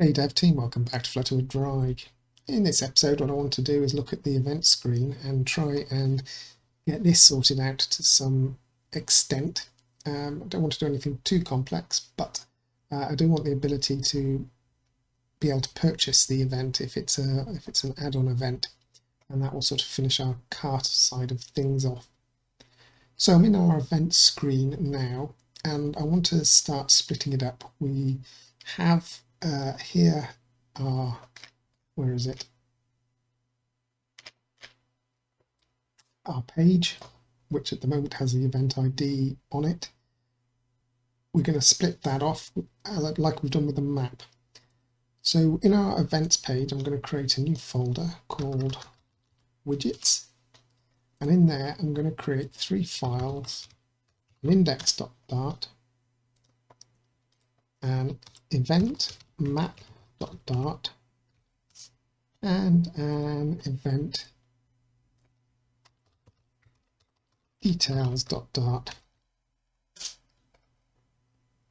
Hey Dev Team, welcome back to Flutter with Drag. In this episode, what I want to do is look at the event screen and try and get this sorted out to some extent. I don't want to do anything too complex, but I do want the ability to be able to purchase the event if it's an add-on event, and that will sort of finish our cart side of things off. So I'm in our event screen now, and I want to start splitting it up. We have here our, where is it? Our page, which at the moment has the event ID on it. We're going to split that off like we've done with the map. So in our events page, I'm going to create a new folder called widgets. And in there, I'm going to create 3 files, an index.dart, an event map.dart, and an event details.dart.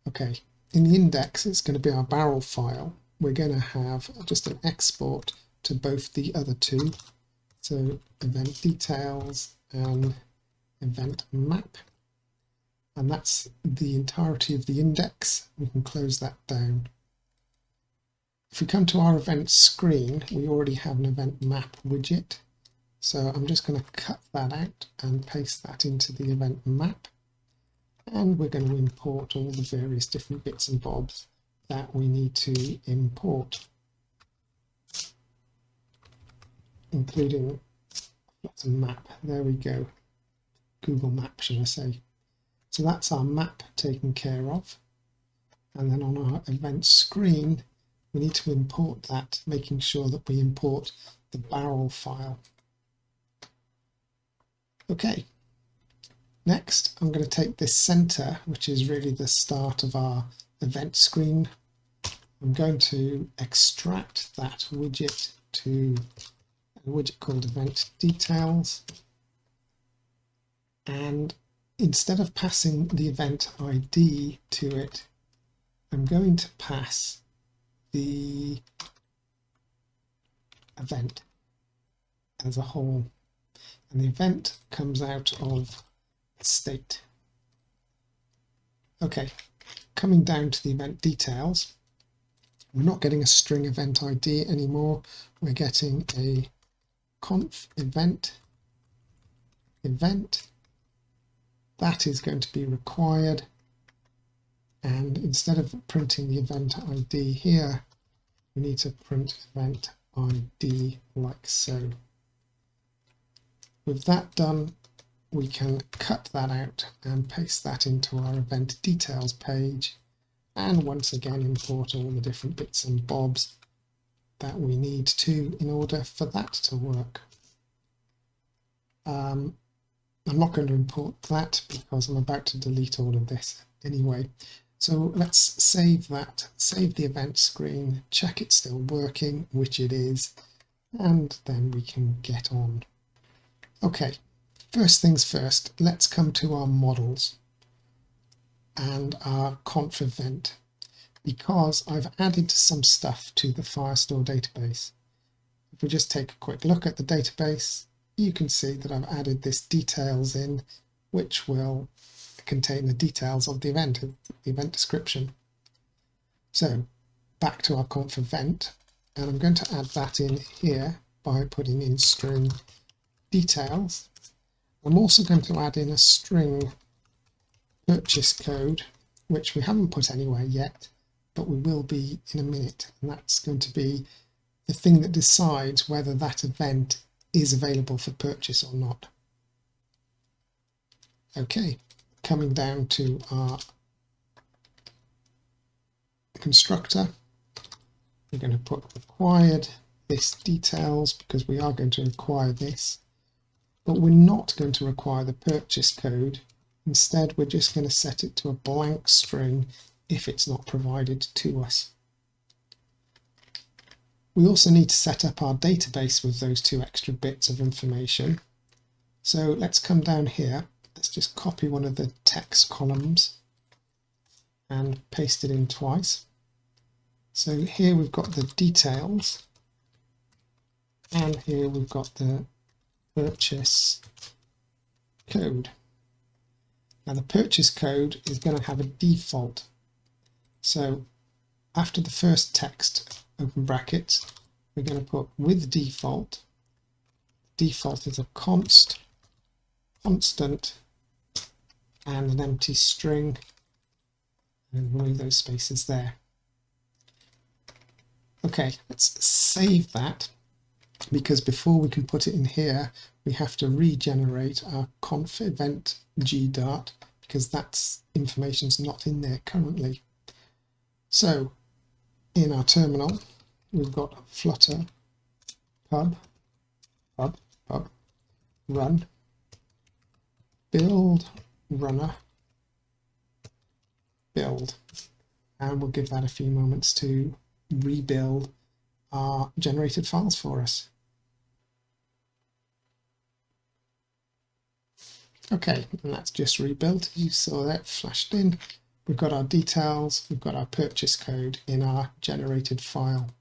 Okay, in the index, it's going to be our barrel file. We're going to have just an export to both the other two. So event details and event map. And that's the entirety of the index. We can close that down. If we come to our event screen, we already have an event map widget. So I'm just going to cut that out and paste that into the event map. And we're going to import all the various different bits and bobs that we need to import, including Flutter map. There we go. Google Map, shall I say. So that's our map taken care of. And then on our event screen, we need to import that, making sure that we import the barrel file. Okay. Next, I'm going to take this center, which is really the start of our event screen. I'm going to extract that widget to a widget called event details. And instead of passing the event ID to it, I'm going to pass the event as a whole. And the event comes out of state. Okay, coming down to the event details, we're not getting a string event ID anymore. We're getting a conf event. That is going to be required, and instead of printing the event ID here, we need to print event ID like so. With that done, we can cut that out and paste that into our event details page, and once again import all the different bits and bobs that we need to in order for that to work. I'm not going to import that because I'm about to delete all of this anyway. So let's save that, save the event screen, check it's still working, which it is, and then we can get on. Okay, first things first, let's come to our models and our conf event, because I've added some stuff to the Firestore database. If we just take a quick look at the database, you can see that I've added this details in, which will contain the details of the event description. So back to our conf event, and I'm going to add that in here by putting in string details. I'm also going to add in a string purchase code, which we haven't put anywhere yet, but we will be in a minute, and that's going to be the thing that decides whether that event is available for purchase or not. Okay, coming down to our constructor, we're going to put required this details because we are going to require this, but we're not going to require the purchase code. Instead, we're just going to set it to a blank string if it's not provided to us. We also need to set up our database with those 2 extra bits of information. So let's come down here. Let's just copy one of the text columns and paste it in twice. So here we've got the details, and here we've got the purchase code. Now the purchase code is going to have a default. So after the first text, open brackets, we're going to put with default. Default is a constant, and an empty string, and remove those spaces there. Okay, let's save that, because before we can put it in here, we have to regenerate our conf event gdart, because that's information's not in there currently. So in our terminal, we've got Flutter pub run build runner build, and we'll give that a few moments to rebuild our generated files for us. Okay, and that's just rebuilt. You saw that flashed in. We've got our details, we've got our purchase code in our generated file.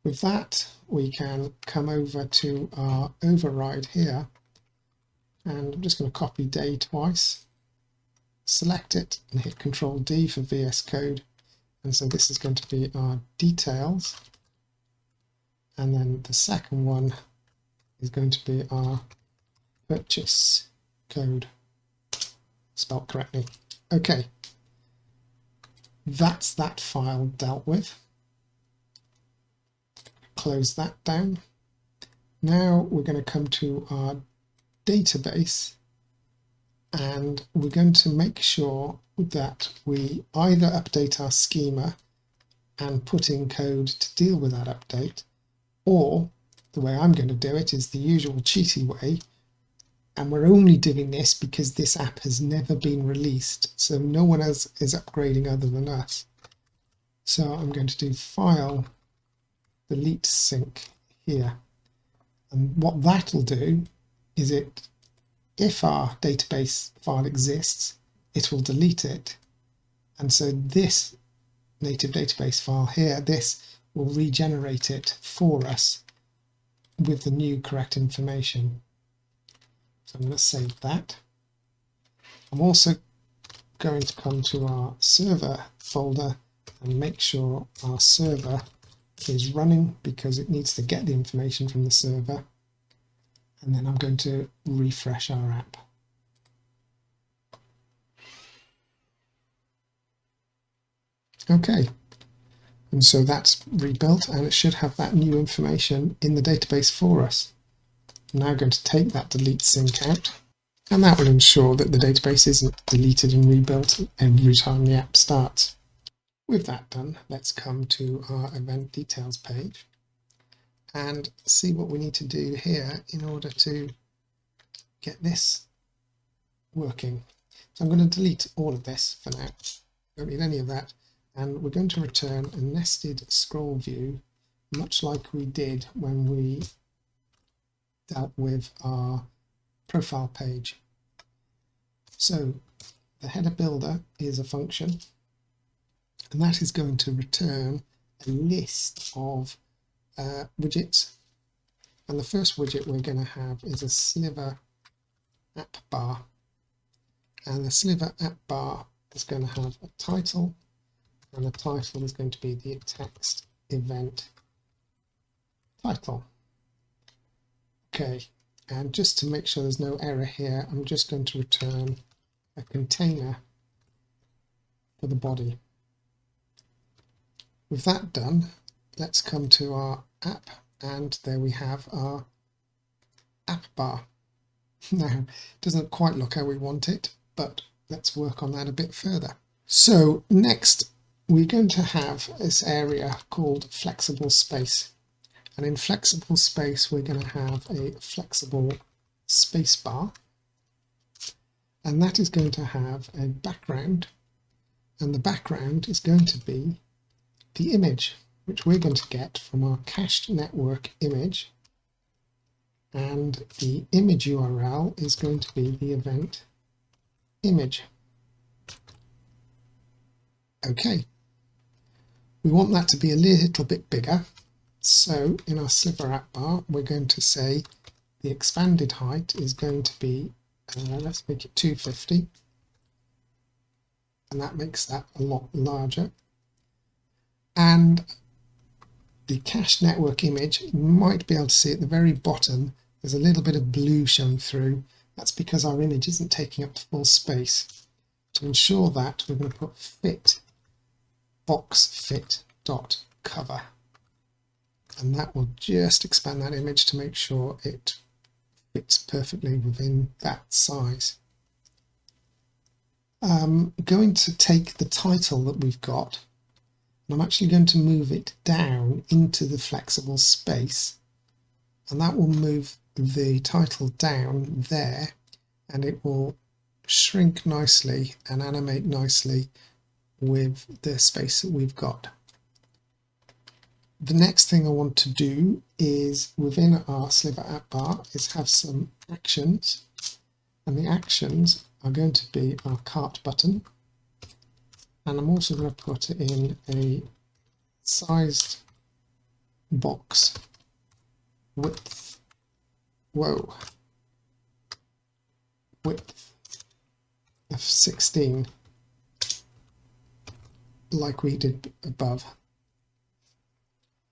With that, we can come over to our override here, and I'm just going to copy day twice, select it and hit Control D for VS Code, and so this is going to be our details, and then the second one is going to be our purchase code, spelled correctly. Okay, that's that file dealt with. Close that down. Now we're going to come to our database, and we're going to make sure that we either update our schema and put in code to deal with that update, or the way I'm going to do it is the usual cheaty way, and we're only doing this because this app has never been released, so no one else is upgrading other than us. So I'm going to do file delete sync here, and what that'll do is if our database file exists, it will delete it, and so this native database file here, this will regenerate it for us with the new correct information. So I'm going to save that. I'm also going to come to our server folder and make sure our server is running, because it needs to get the information from the server, and then I'm going to refresh our app. Okay, and so that's rebuilt, and it should have that new information in the database for us. I'm now going to take that delete sync out, and that will ensure that the database isn't deleted and rebuilt every time the app starts. With that done, let's come to our event details page and see what we need to do here in order to get this working. So I'm going to delete all of this for now. Don't need any of that, and we're going to return a nested scroll view, much like we did when we dealt with our profile page. So the header builder is a function, and that is going to return a list of widgets, and the first widget we're going to have is a Sliver App Bar, and the Sliver App Bar is going to have a title, and the title is going to be the text event title. Okay, and just to make sure there's no error here, I'm just going to return a container for the body. With that done, let's come to our app, and there we have our app bar. Now, it doesn't quite look how we want it, but let's work on that a bit further. So next, we're going to have this area called flexible space. And in flexible space, we're going to have a flexible space bar, and that is going to have a background, and the background is going to be the image, which we're going to get from our cached network image, and the image URL is going to be the event image. Okay, We want that to be a little bit bigger. So in our Sliver App Bar, we're going to say the expanded height is going to be, let's make it 250. And that makes that a lot larger. And the cache network image, you might be able to see at the very bottom, there's a little bit of blue showing through. That's because our image isn't taking up full space. To ensure that, we're going to put fit box fit dot cover, and that will just expand that image to make sure it fits perfectly within that size. Going to take the title that we've got, and I'm actually going to move it down into the flexible space, and that will move the title down there, and it will shrink nicely and animate nicely with the space that we've got. The next thing I want to do is within our Sliver App Bar is have some actions, and the actions are going to be our cart button, and I'm also going to put in a sized box width, width of 16, like we did above.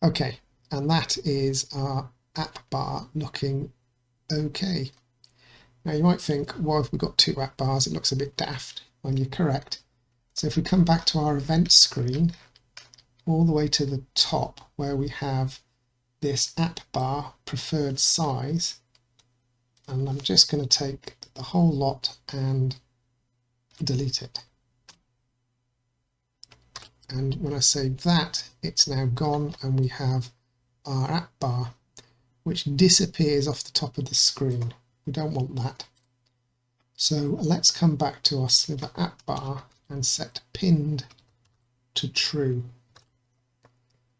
Okay, and that is our app bar looking okay. Now you might think, well, if we've got two app bars, it looks a bit daft. Well, you're correct. So if we come back to our event screen, all the way to the top where we have this app bar preferred size, and I'm just going to take the whole lot and delete it. And when I save that, it's now gone, and we have our app bar, which disappears off the top of the screen. We don't want that. So let's come back to our Sliver App Bar and set pinned to true.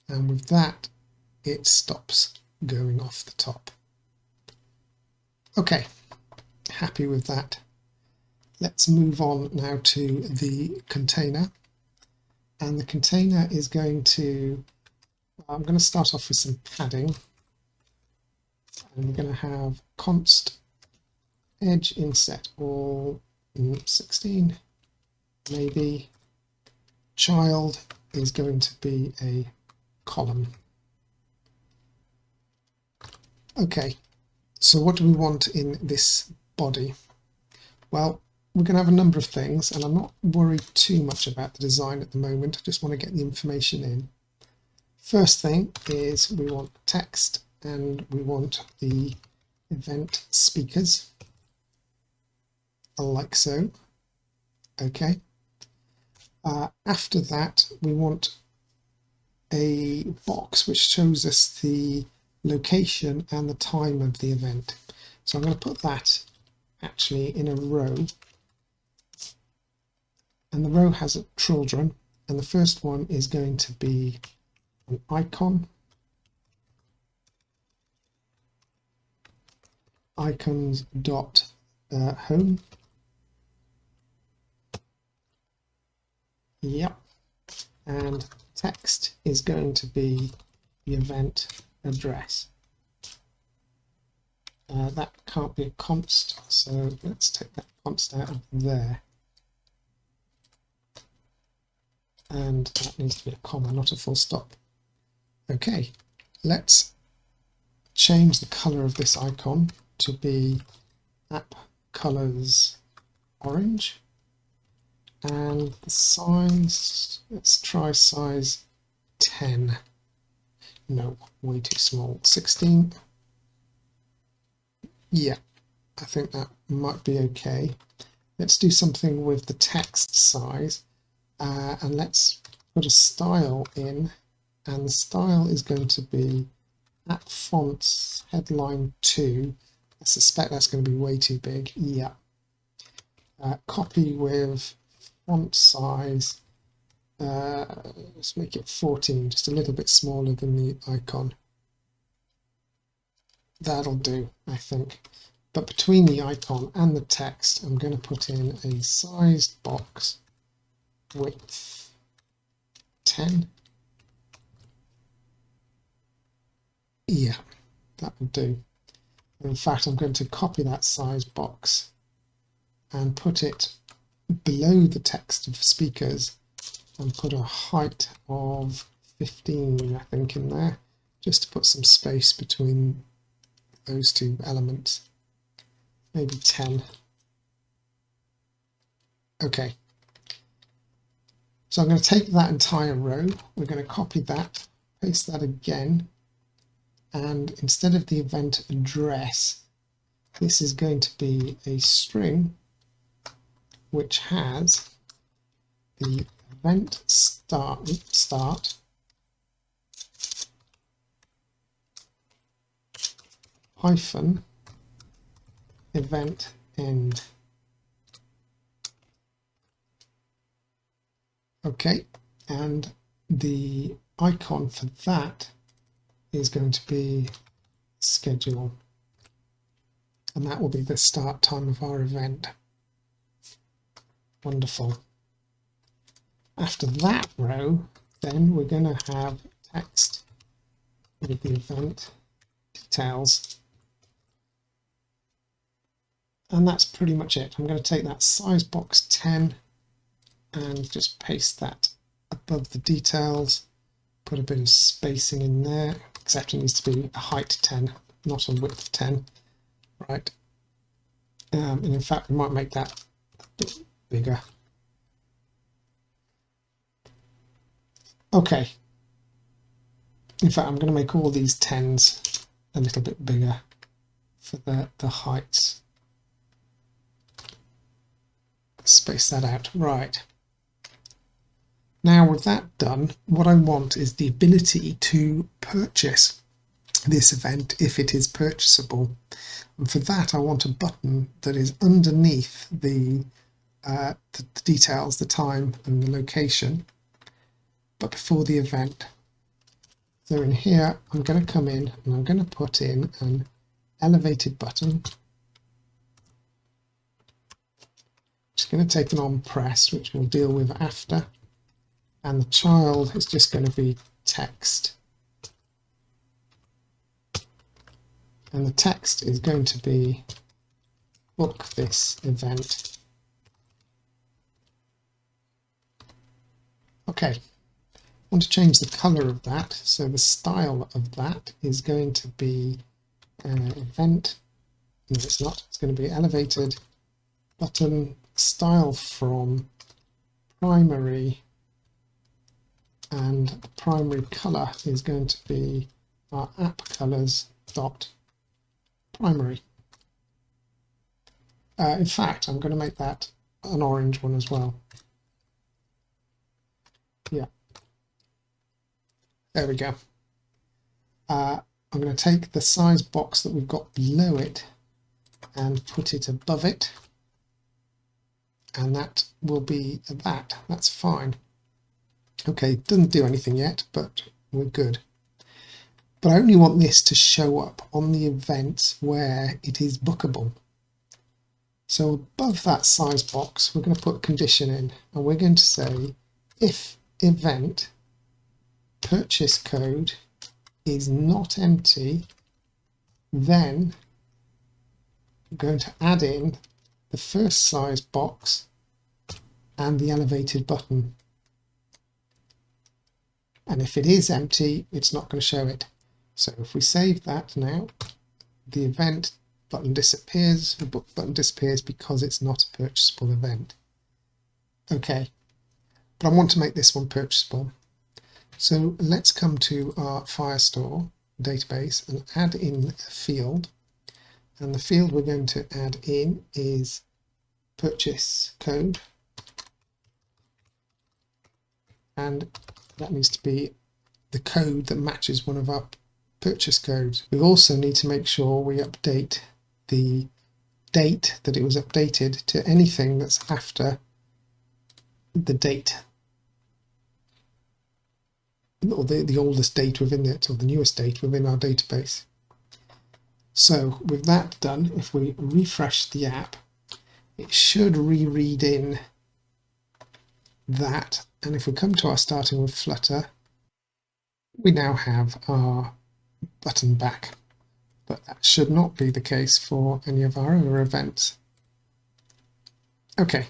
And with that, it stops going off the top. Okay, happy with that. Let's move on now to the container. And the container is going to, I'm going to start off with some padding. And we're going to have const edge inset all 16, maybe. Child is going to be a column. Okay, so what do we want in this body? Well, we're going to have a number of things, and I'm not worried too much about the design at the moment. I just want to get the information in. First thing is we want text, and we want the event speakers, like so. Okay. After that, we want a box which shows us the location and the time of the event. So I'm going to put that actually in a row, and the row has children, and the first one is going to be an icon, icons dot home. Yep, and text is going to be the event address. That can't be a const, so let's take that const out of there. And that needs to be a comma, not a full stop. Okay, let's change the color of this icon to be app colors orange. And the size, let's try size 10. No, way too small. 16. Yeah, I think that might be okay. Let's do something with the text size, and let's put a style in, and the style is going to be app fonts headline 2. I suspect that's going to be way too big. Yeah. Copy with font size, let's make it 14, just a little bit smaller than the icon. That'll do, I think. But between the icon and the text, I'm going to put in a sized box width 10. Yeah, that will do. In fact, I'm going to copy that size box and put it below the text of speakers and put a height of 15, I think, in there, just to put some space between those two elements. Maybe 10. Okay. So I'm going to take that entire row, we're going to copy that, paste that again, and instead of the event address, this is going to be a string which has the event start hyphen event end. Okay, and the icon for that is going to be schedule, and that will be the start time of our event. Wonderful. After that row, then we're going to have text with the event details, and that's pretty much it. I'm going to take that size box 10 and just paste that above the details, put a bit of spacing in there, except it needs to be a height 10, not a width 10, right? And in fact, we might make that a bit bigger. Okay. In fact, I'm going to make all these 10s a little bit bigger for the heights. Space that out. Right. Now with that done, what I want is the ability to purchase this event if it is purchasable. And for that I want a button that is underneath the details, the time and the location, but before the event. So in here I'm going to come in and I'm going to put in an elevated button. Just going to take an on press, which we'll deal with after. And the child is just going to be text. And the text is going to be book this event. Okay, I want to change the color of that. So the style of that is going to be event. No, it's not. It's going to be elevated button style from primary. And the primary color is going to be our app colors dot primary. In fact, I'm going to make that an orange one as well. Yeah, there we go. I'm going to take the size box that we've got below it and put it above it, and that will be that. That's fine. Okay, doesn't do anything yet, but we're good. But I only want this to show up on the events where it is bookable. So above that size box, we're going to put a condition in, and we're going to say if event purchase code is not empty, then we're going to add in the first size box and the elevated button. And if it is empty, it's not going to show it. So if we save that now, the event button disappears, the book button disappears because it's not a purchasable event. Okay, but I want to make this one purchasable. So let's come to our Firestore database and add in a field. And the field we're going to add in is purchase code. And that needs to be the code that matches one of our purchase codes. We also need to make sure we update the date that it was updated to anything that's after the date, or the oldest date within it, or the newest date within our database. So with that done, if we refresh the app, it should reread in that. And if we come to our starting with Flutter, we now have our button back, but that should not be the case for any of our other events. Okay,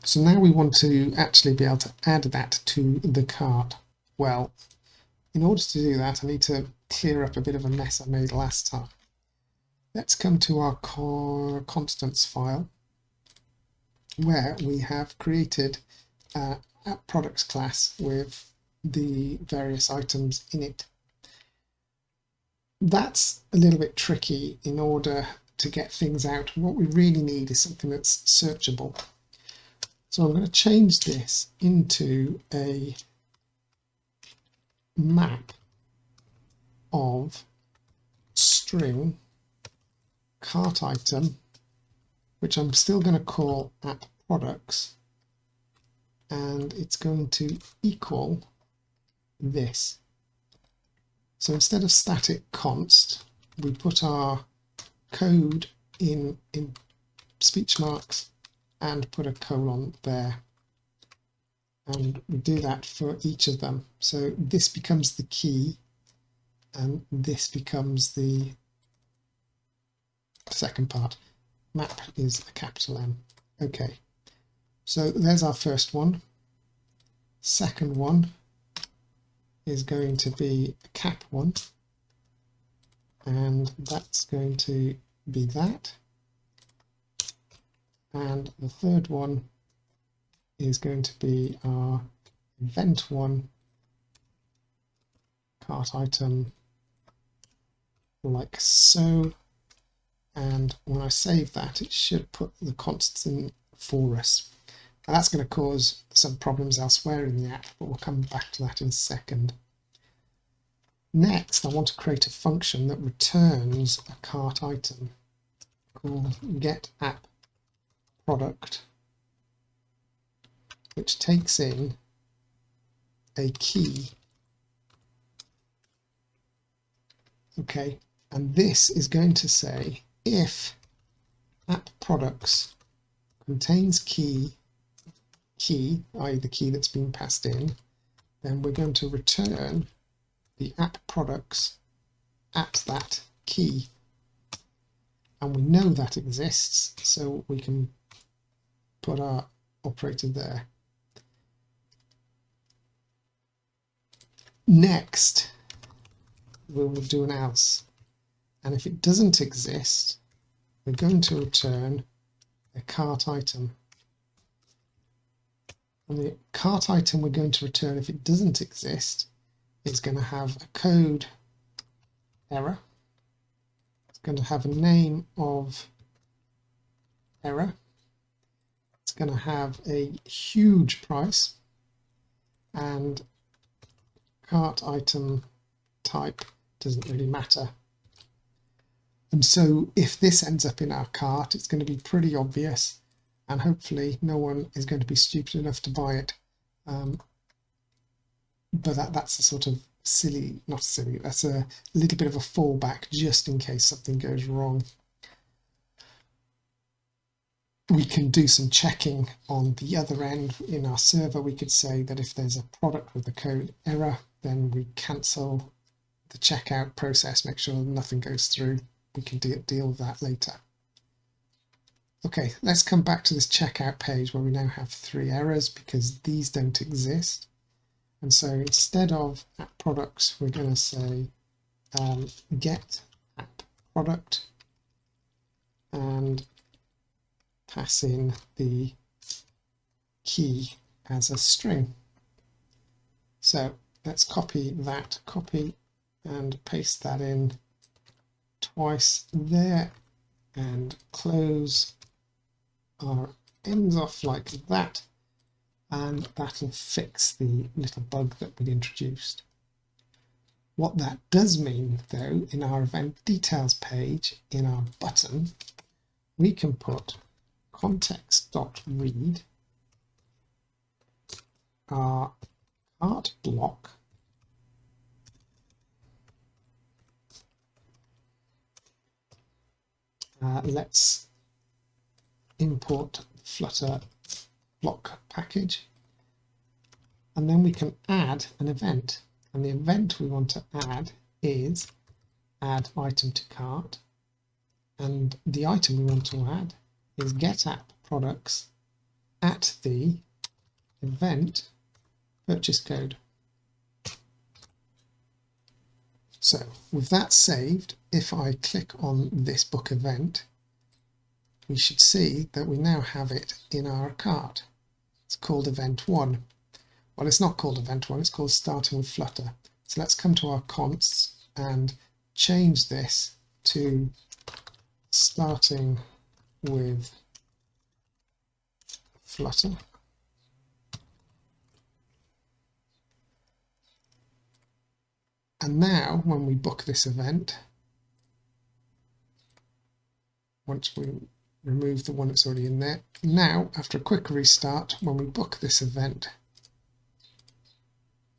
so now we want to actually be able to add that to the cart. Well, in order to do that, I need to clear up a bit of a mess I made last time. Let's come to our constants file, where we have created app products class with the various items in it. That's a little bit tricky in order to get things out. What we really need is something that's searchable. So I'm going to change this into a map of string cart item, which I'm still going to call app products, and it's going to equal this. So instead of static const, we put our code in speech marks and put a colon there, and we do that for each of them. So this becomes the key and this becomes the second part. Map is a capital M. Okay, so there's our first one. Second one is going to be a cap one, and that's going to be that. And the third one is going to be our event one, cart item, like so. And when I save that, it should put the constants in for us. Now that's going to cause some problems elsewhere in the app, but we'll come back to that in a second. Next, I want to create a function that returns a cart item called getAppProduct, which takes in a key. Okay, and this is going to say if app products contains key, i.e. the key that's been passed in, then we're going to return the app products at that key. And we know that exists, so we can put our operator there. Next, we'll do an else. And if it doesn't exist, we're going to return a cart item. And the cart item we're going to return, if it doesn't exist, is going to have a code error. It's going to have a name of error. It's going to have a huge price, and cart item type doesn't really matter. And so if this ends up in our cart, it's going to be pretty obvious, and hopefully no one is going to be stupid enough to buy it. But that's a sort of silly, not silly, that's a little bit of a fallback just in case something goes wrong. We can do some checking on the other end. In our server, we could say that if there's a product with a code error, then we cancel the checkout process, make sure nothing goes through. We can deal with that later. Okay, let's come back to this checkout page where we now have 3 errors because these don't exist. And so instead of app products, we're going to say get app product and pass in the key as a string. So let's copy that copy and paste that in twice there and close our ends off like that, and that'll fix the little bug that we'd introduced. What that does mean though, in our event details page, in our button, we can put context.read our cart block let's import Flutter block package, and then we can add an event, and the event we want to add is add item to cart, and the item we want to add is get app products at the event purchase code. So with that saved, if I click on this book event, we should see that we now have it in our cart. It's called event 1. Well, it's not called event 1, it's called starting with Flutter. So let's come to our consts and change this to starting with Flutter. And now when we book this event, once we remove the one that's already in there, now after a quick restart, when we book this event,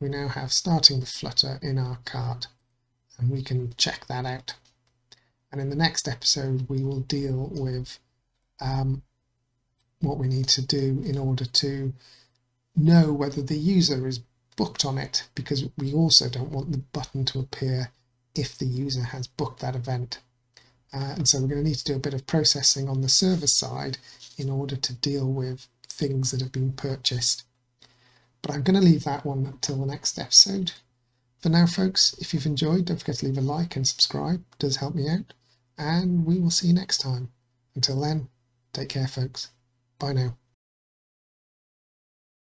we now have starting with Flutter in our cart, and we can check that out. And in the next episode we will deal with what we need to do in order to know whether the user is booked on it, because we also don't want the button to appear if the user has booked that event. And so we're going to need to do a bit of processing on the server side in order to deal with things that have been purchased. But I'm going to leave that one until the next episode. For now, folks, if you've enjoyed, don't forget to leave a like and subscribe. It does help me out. And we will see you next time. Until then, take care, folks. Bye now.